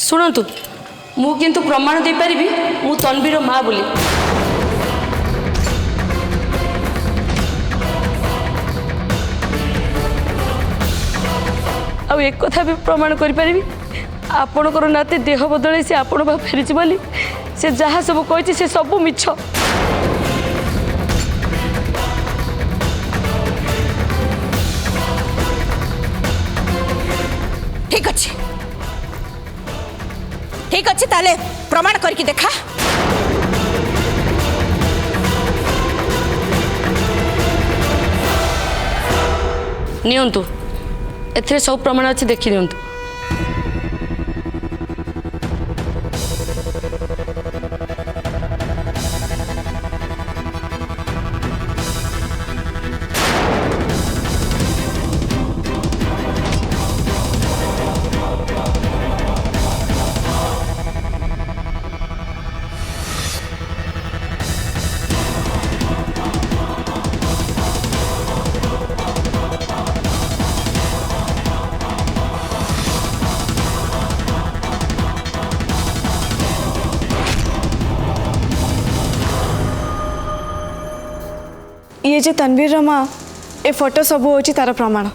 शुणु मु किंतु प्रमाण दे पारि मु तन्वीर माँ बोली आ एक कथा भी प्रमाण कर पारि आपणकर नाते देह बदल से आपण बा फेरी बोली से जहाँ सब कही से सब मिछ। ठीक अच्छे ताले प्रमाण करके देखा। नियंतु एथिरे सब प्रमाण अच्छे देखी नियंतु। ये जे तन्वीर माँ ए फोटो सब हो तार प्रमाण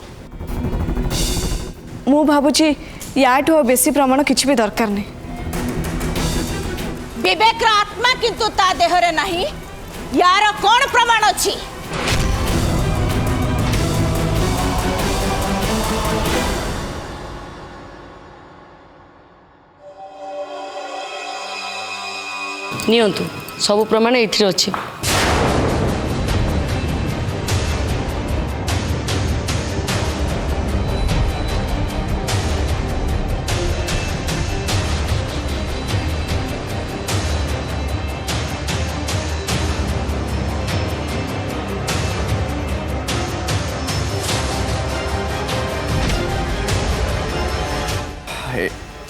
मु भावुची याठू बेसी प्रमाण किसी भी दरकार नहीं। विवेक आत्मा किंतु ता देहरे नहीं यार कौन प्रमाण अच्छी नियंतु सब प्रमाण एथिरे अछि।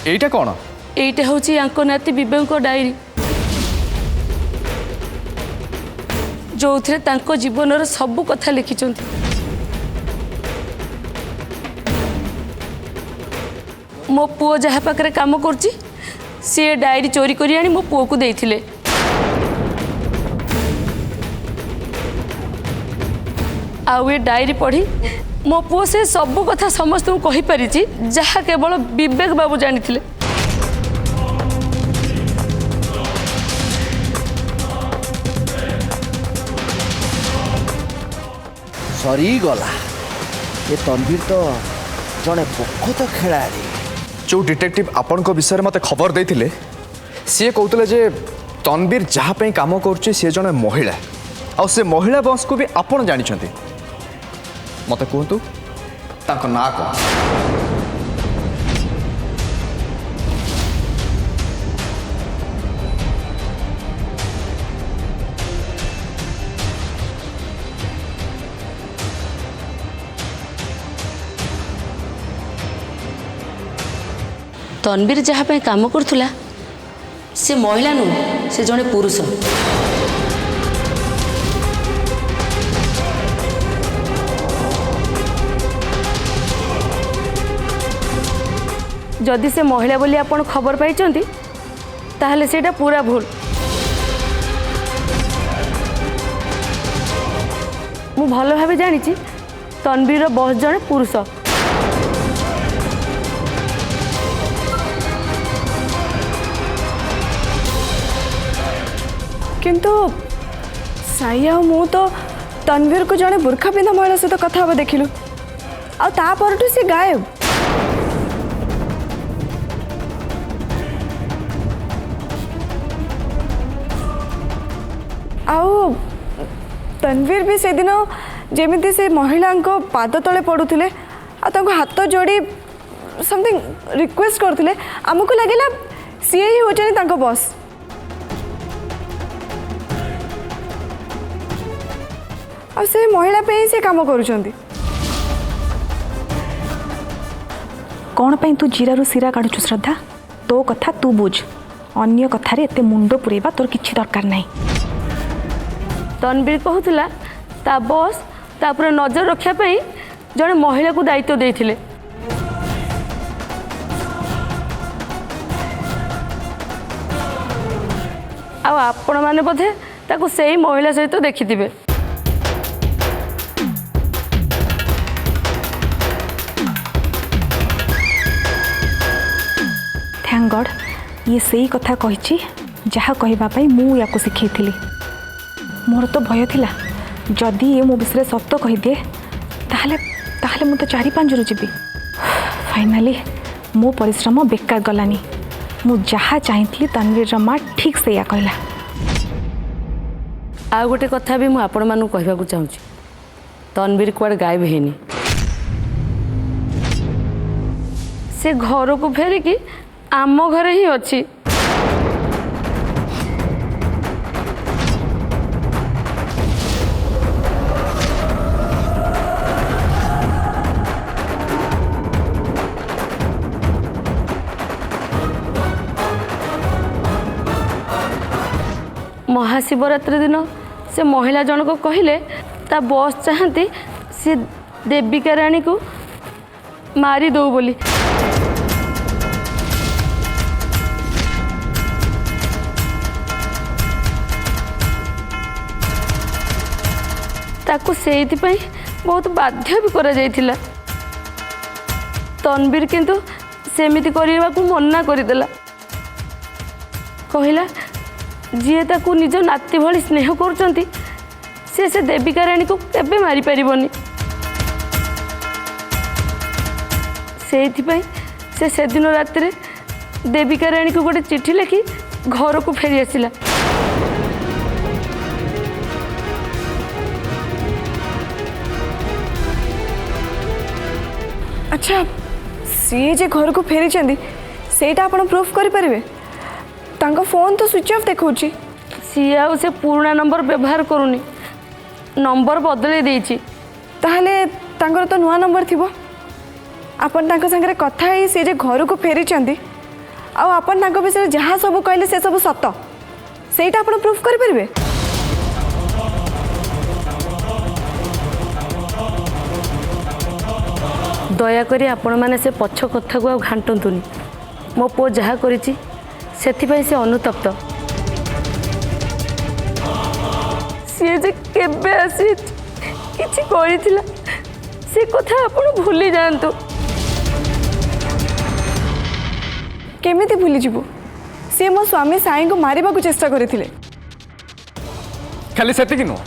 एटा कौन एटा होची आंको नाती विवेक डायरी जो थे तांको जीवन सब कथा लिखिं। मो पुओ जहाँ पाखे काम कर सी डायरी चोरी करी आनी मो पुओ को देइथिले। आउ ये डायरी पढ़ी मो पुओ से सब कथा समस्त को कहि पारि जहाँ केवल विवेक बाबू जानी थिले। सरी गला ये तन्वीर तो जड़े बहुत खेलाड़ी। जो डिटेक्टिव आपण को विषय मते खबर देथिले सी कहते जे तन्वीर जहाँ पे काम कर जड़े महिला आ से महिला वंश को भी आपण जानी मते कहतु ताको ना कौन। तन्वीर जहाँ पे काम करुला से महिला नुह से जड़े पुरुष। जदि से महिला बोली आपण खबर पाई ताहले सेटा पूरा भूल। मु भल भाव जानी तन्वीर बॉस जड़े पुरुष। किंतु साई आ मु तो तन्वीर को जड़े बुर्खा पिंधा महिला सहित कथा हम देखिलु आठू सी गायब। आउ तन्वीर भी से दिन जेमिति से महिला को पाद तले पड़ुले हाथ जोड़ी समथिंग रिक्वेस्ट करते आमको लगे सी ही होचनी बॉस। आ से महिला पे ही से काम करुछंती। कौन पे तू जीरारू सिरा काढ़ु श्रद्धा तो कथा तू बुझ अन्य कथार एत मुंड पुरेबा तोर किछि दरकार नहीं। तन्वीर कहूला ता बॉस तापर नजर रखा जड़े महिला को दायित्व देथिले। ଆଉ ଆପଣମାନେ ବୋଧେ ତାକୁ ସେଇ ମହିଳା ସହିତ ଦେଖିଥିବେ। थैंक गॉड ये सही कथा कही जहाँ कहवाई मु या शिखई मोर तो भय थिला जदि ये मो विषय सत कहीदे ताहले ताहले मु तो 4-5 रु जीवी। फाइनाली मो परिश्रम बेकार गलानी। मु जहाँ चाहती तन्वीर माँ ठीक से या कहला। आ गोटे कथा भी मुझे आपण मानू कहवाक चाहूँ तन्वीर कुआडे गायब हैनी। से घर को फेरिकी आम घरे ही अच्छी। महाशिवरात्रि दिन से महिला जनक कहले ता बॉस चाहती से देविका रानी को मारी दो बोली। ताकू सेइथिपई बहुत बाध्य भी करा जाइथिला। तन्वीर किंतु सेमिति करिबा को मना करिदेला। कहिला जी ताकू निज नाती भली स्नेह करचंती से देविका रानी को केबे मारी परिबनी। सेइथिपई से दिन रात रे देविका रानी को गोटे चिट्ठी लिखि घर को फेरी आसिला। अच्छा सी जे घर को फेरी सेटा आपण प्रूफ करि परिबे? तांको फोन तो स्विच ऑफ देखौची। सी आउ से पुराना नंबर व्यवहार करूनी नंबर बदले देइची। ताहले तांकर तो नुआ नंबर थिबो। आपण तांको संगे कथा ही से जे घर को फेरी आ आपण तांको विषय जहाँ सब कहले से सब सत सेटा आपण प्रूफ करि परिबे? दयाकोरी आपण माने से पछ कथा को घांटंतुनी। मो पो जहाँ करिची सेथिपई से अनुतप्त। सी जे केबे आसी किछि करिथिला से कथा आपण भूली जांतु। केमिति भूली जीवो? सी मो स्वामी साई को मारिबा को चेष्टा करथिले। खाली सेतिकी नो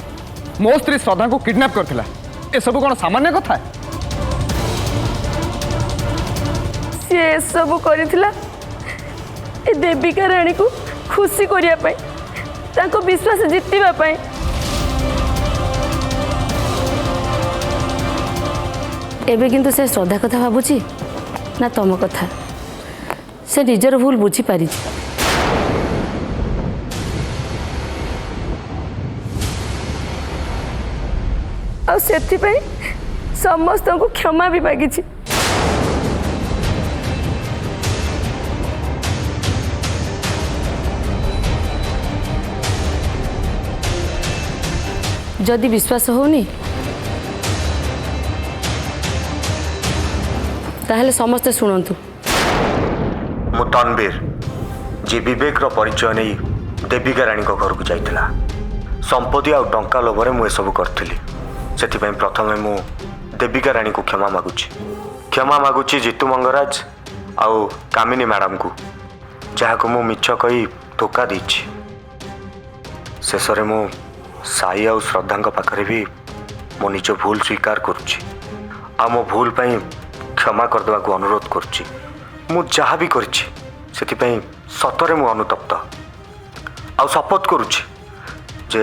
मो स्त्री श्रद्धा को किडनैप करथिला। ए सब कोन सामान्य कथा? सी सब करिथिला ए देविका रानी को खुशी करिया पाई ताको विश्वास जितिबा पाई। एबे किंतु से श्रद्धा कथा भाबुची ना तम कथा से निजर भूल बुझी पारी। आ सेथिपई समस्त को क्षमा भी मागिची। जदि विश्वास होनी ताहले समस्ते शुणु। मु तन्वीर जी विवेक रो परिचय नहीं देविका रानी को घर को जाइतिला। संपत्ति आ टंका लोभरे मु सब करथिली। सेथिपई प्रथमे मु देविका रानी को क्षमा मागुची जीतू मंगराज आउ कामिनी मैडम को जहाँ को मु मिछ कही धोखा देछि। शेषरे मु साई आ श्रद्धा पाखरे भी मो निज भूल स्वीकार करुच्ची आ मो भूल पाई क्षमा करदेवा को अनुरोध करुच्ची। मु जहाँ भी करिछि सेथिपई सतरे मु अनुतप्त आ शपथ करुच्ची जे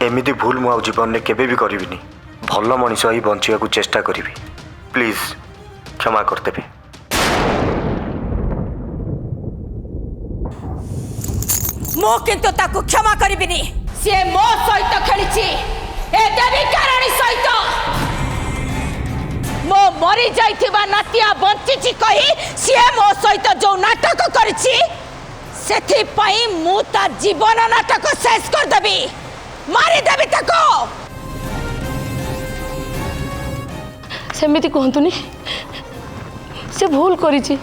एमिति भूल मु आ जीवन में केबे भी करिबिनी। भल मनीष ही बंचिया को चेष्टा करी। प्लीज क्षमा करदेबे। मु किंतु ताकू क्षमा करिबिनी। से मो सहित खेलिछि ए देविका रानी सहित। मो मरी जाइथिबा नातिया बंचिछि कही से मो सहित जो नाटक करिछि सेथि पई मु ता जीवन नाटक शेष कर देबी। मारी देबी ताको। सेमिति कहतुनी से भूल करिछि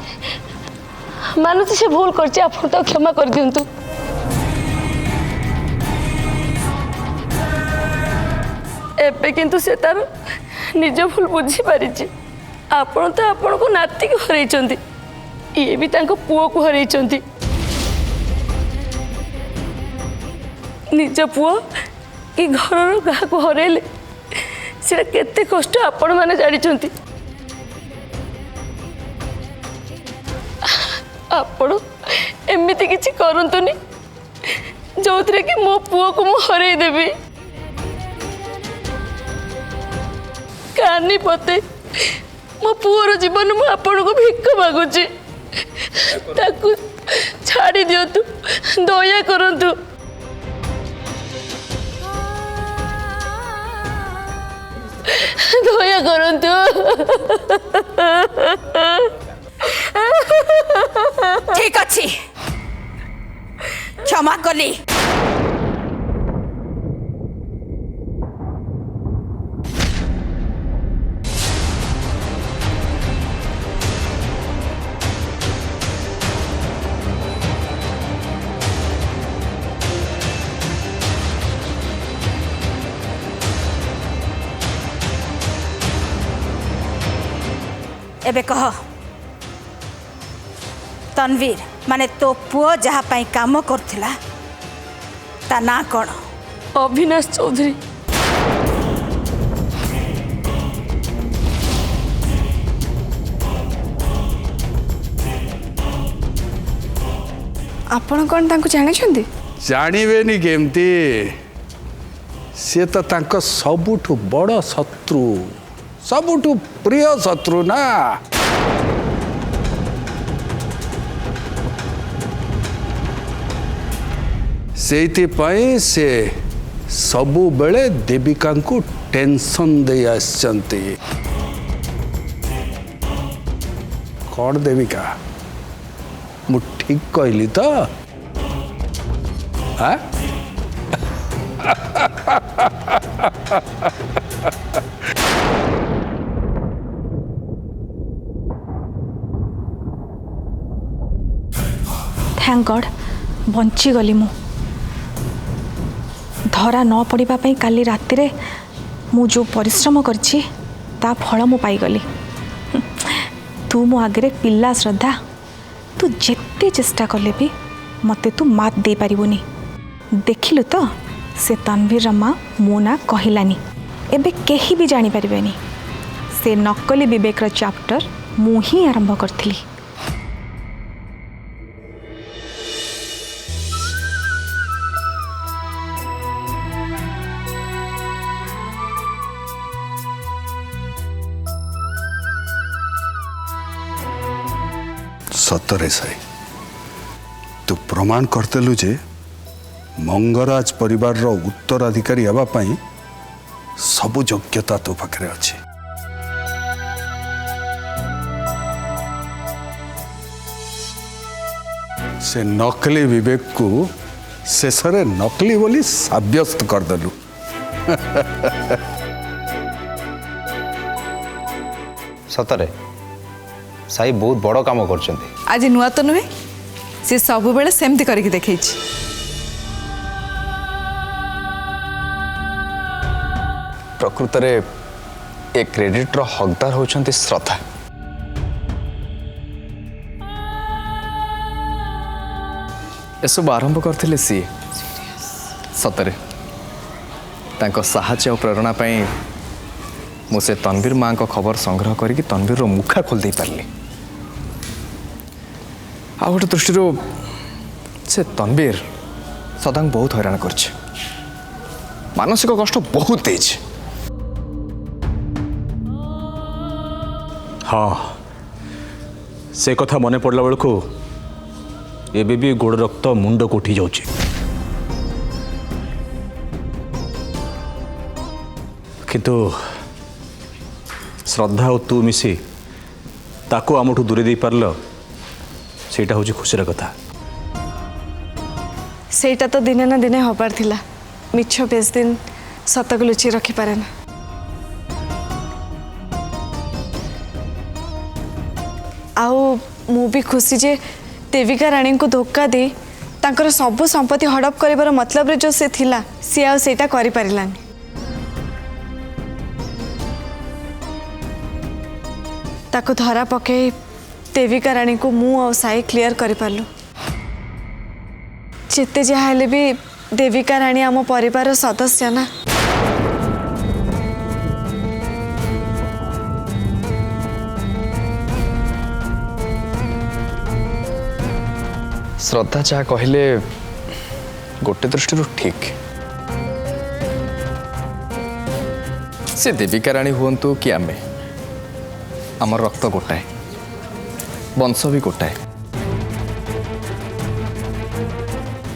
मानुछि से भूल करछि। आपण तो क्षमा कर दियंतु। एबे किंतु से तार निज भूल बुझी पारिछि। आपण तो आपण को नाती को हरैचंती, ये भी तांको पुओ को हरैचंती। निज पुओ कि घर गाँ को हरैले से केते कष्ट आपण माने जानिचंती। आपण एमिति किछि करंतुनी जो कि मो पुओ को मु हरई देवी। कानी पते मो पुओर जीवन मु आपण को भिक्ष मागुची, ताकू छाड़ी दियंतु, दया करंतु। दया करंतु। ठीक अच्छी क्षमा कली। एबे कह तनवीर माने तो पुओ जहाँ पाई काम करथिला ता ना कौन? अविनाश चौधरी। आपण कौन तांको जानिछंती? जानिबेनी केमती, से तो तांको सबुठु बड़ शत्रु, सबुठु प्रिय शत्रु ना। से सबु बेले देविका को टेंशन दे आसचंती। कौन देविका, मु ठीक कहली तो? हाँ? थैंक गॉड बंची गली मु। धरा न पड़िबा पई काली राति रे मु जो परिश्रम करछि ता फल मु पाईगली। तू मो आगे पिला श्रद्धा, तू जेते चेष्टा कले भी मते तू मात दे पारिबुनी। देखिलु तो से तनवीर माँ मो ना कहलानी, एबे केही भी जानी पारिबेनी। से नकली विवेक चैप्टर मु ही आरंभ करथिली। सतरे साई तू प्रमाण करतेलु जे मंगराज परिवार रो उत्तराधिकारी हवा पाई सब योग्यता तो पाखरे अछि। से नकली विवेक को शेषरे नकली बोली साब्यस्त करदेलु। सतरे साई बहुत बड़ काम करछंती। आज नुआ तो नुहे, से सब बेले सेमती करके देखैछि। प्रकृत रे ए क्रेडिट रो हकदार होछंती श्रद्धा। ए सब आरंभ करथिले सी सतरे तांको साहाय्य और प्रेरणा पाई मुझे तनवीर माँ को खबर संग्रह करके तनवीर रो मुखा खोल दे पारली। आ गोटे दृष्टि से तनवीर सदांग बहुत हैरान कर मानसिक कष्ट बहुत देछ। हाँ से कथा मन पड़ला बेलू एबे भी गोड़ रक्त मुंड को उठी जाउछि। किंतु श्रद्धा और तू मिसी ताको आमठू दूरे दे पारल सेटा होछि खुशीर कथा। सेटा तो दिने ना दिने हबार थिला, मिछ बेस दिन सत को लुचि रखी पारे ना। आउ मु भी खुशी जे देविका रानी को धोखा दे तांकर सब संपत्ति हड़प करिवार मतलब रे जो से थिला सी आ सेटा करि पारिलानी। ताको धरा पकई देविका रानी को मु और साई क्लियर कर पारलु जिते जहाँ हेले भी देविका रानी आम परिवार सदस्य ना श्रद्धा जहाँ कहले गोटे दृष्टि ठीक से देविका रानी हुंतु कि आमे आमर रक्त गोटाए वंश भी गोटाए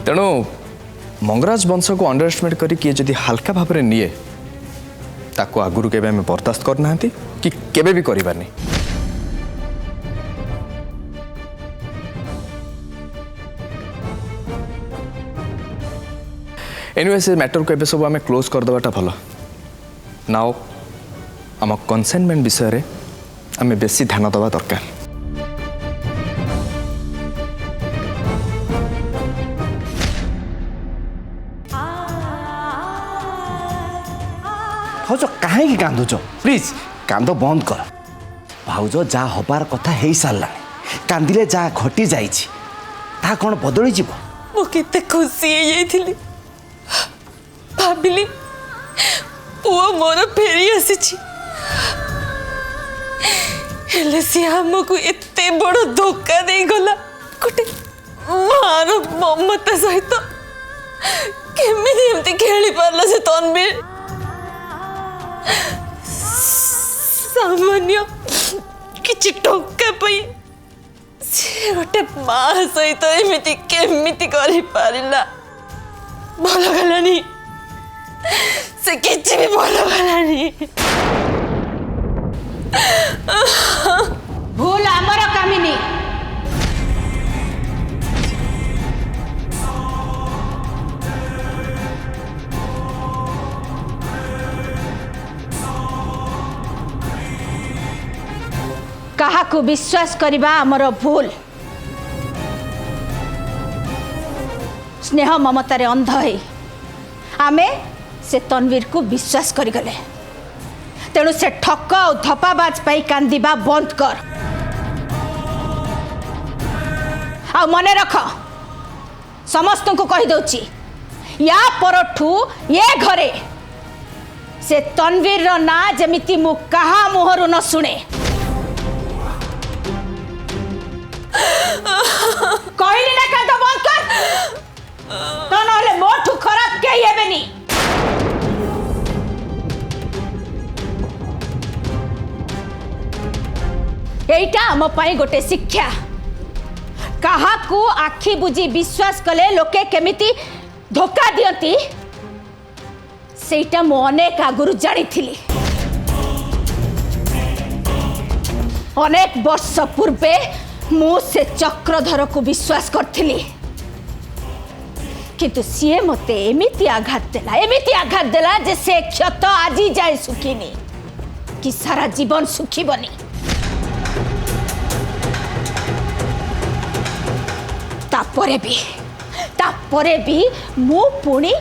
तेणु मंगराज वंश को अंडर एस्टिमेट करी किए जदि हल्का भाव में निए ताको आगुरु केबे आमे बर्दाश्त करना कि केबे भी करिबानी एनीवे से मैटर को सब आम क्लोज करदेवाटा भल नाउ आम कनसाइनमेंट विषय रे आम बेसी ध्यान देवा दरकार भाउज कहीं कांदुच प्लीज कांद बंद कर भाउज जा हबार कथा हो सारा कांदिले जा घटी जाइछि ता कौन बदली जीव मु केते खुशी हे भाविली पुओ मोर फेरी आसी हेले सी हमको एते बड़ धोखा दे गला गोटे मार ममता सहित केमिति एमती खेली पारला से तनवीर सामान्य किछि टंका पई से गोटे माँ सहित एमती केमिति करि पारिला भल गलानी से किछि भी भल गलानी भूल आमर कामिनी कहा को विश्वास करिबा आमर भूल स्नेह ममतारे अंध है आमे से तनवीर को विश्वास करी गले तेणु से ठक और धपाबाज पाई कांदिबा बंद कर आ मने रख समस्त को कही दउची या परठू ये घरे से तनवीर रो ना जमिति मु कहा मोहरु न सुने कहली ना कांद बंद कर तो नहले मोठू खराब केही हेबेनी एइटा आम पाई गोटे शिक्षा कहा को आखि बुझी विश्वास कले लोके केमिति धोखा दियंती सेटा मो अनेक आगुरु जानी थिली अनेक वर्ष पूर्वे मु से चक्रधर को विश्वास करथिली किंतु सीए मते एमिति आघात देला जे से क्षत आजी जाए सुखीनी कि सारा जीवन सुखी बनी तापरे भी मु पुणी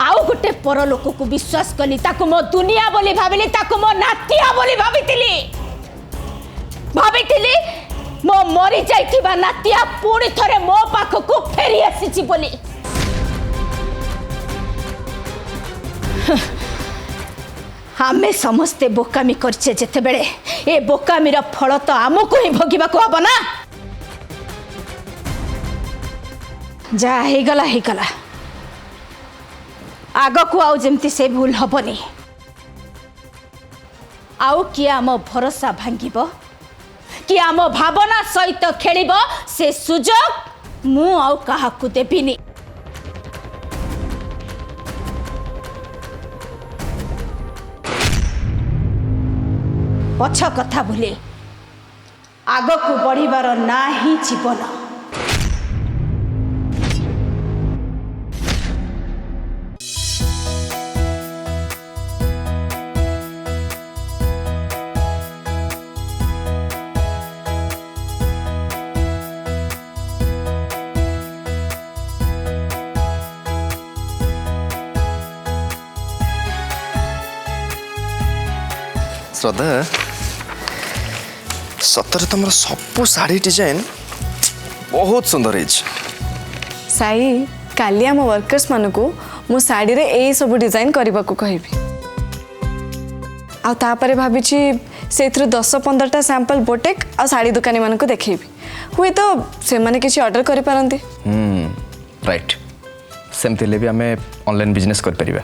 आउ गोटे पर लोक को विश्वास कली ताको मो दुनिया बोली भाविली ताको मो नातिया बोली भावितिली मो मरी जाइथिबा नातिया पुणी थरे मो पाखको फेरी आसीची बोली आमे समस्ते बोकामी करछे जेते बेले ए बोकामीर फल तो आमको ही भोगिबा को हबो ना जा हे गला आग को आउ जमती से भूल हबनी आउ कि आम भरोसा भांगिब कि आम भावना सहित खेलिब से सुजोग मु आउ काहाकू देबिनी पछ कथा भूले आग को बढ़िबार ना ही जीवन श्रद्धा सतरे तुम सब शाढ़ी डिजाइन बहुत सुंदर है। साई काली आम वर्कर्स मानकू मो साड़ी रे ए सब डिजाइन करने को कहबी आतापर भाभी से 10-15टा सैंपल बोटेक आ साड़ी दुकानी मान को देखी हुए तो से माने किसी ऑर्डर करि पारंती। राइट सेमती भी आम ऑनलाइन बिजनेस कर परिबा।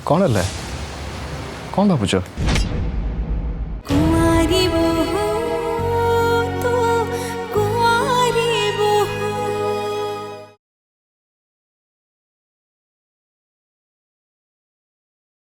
कौन है कौन भावुच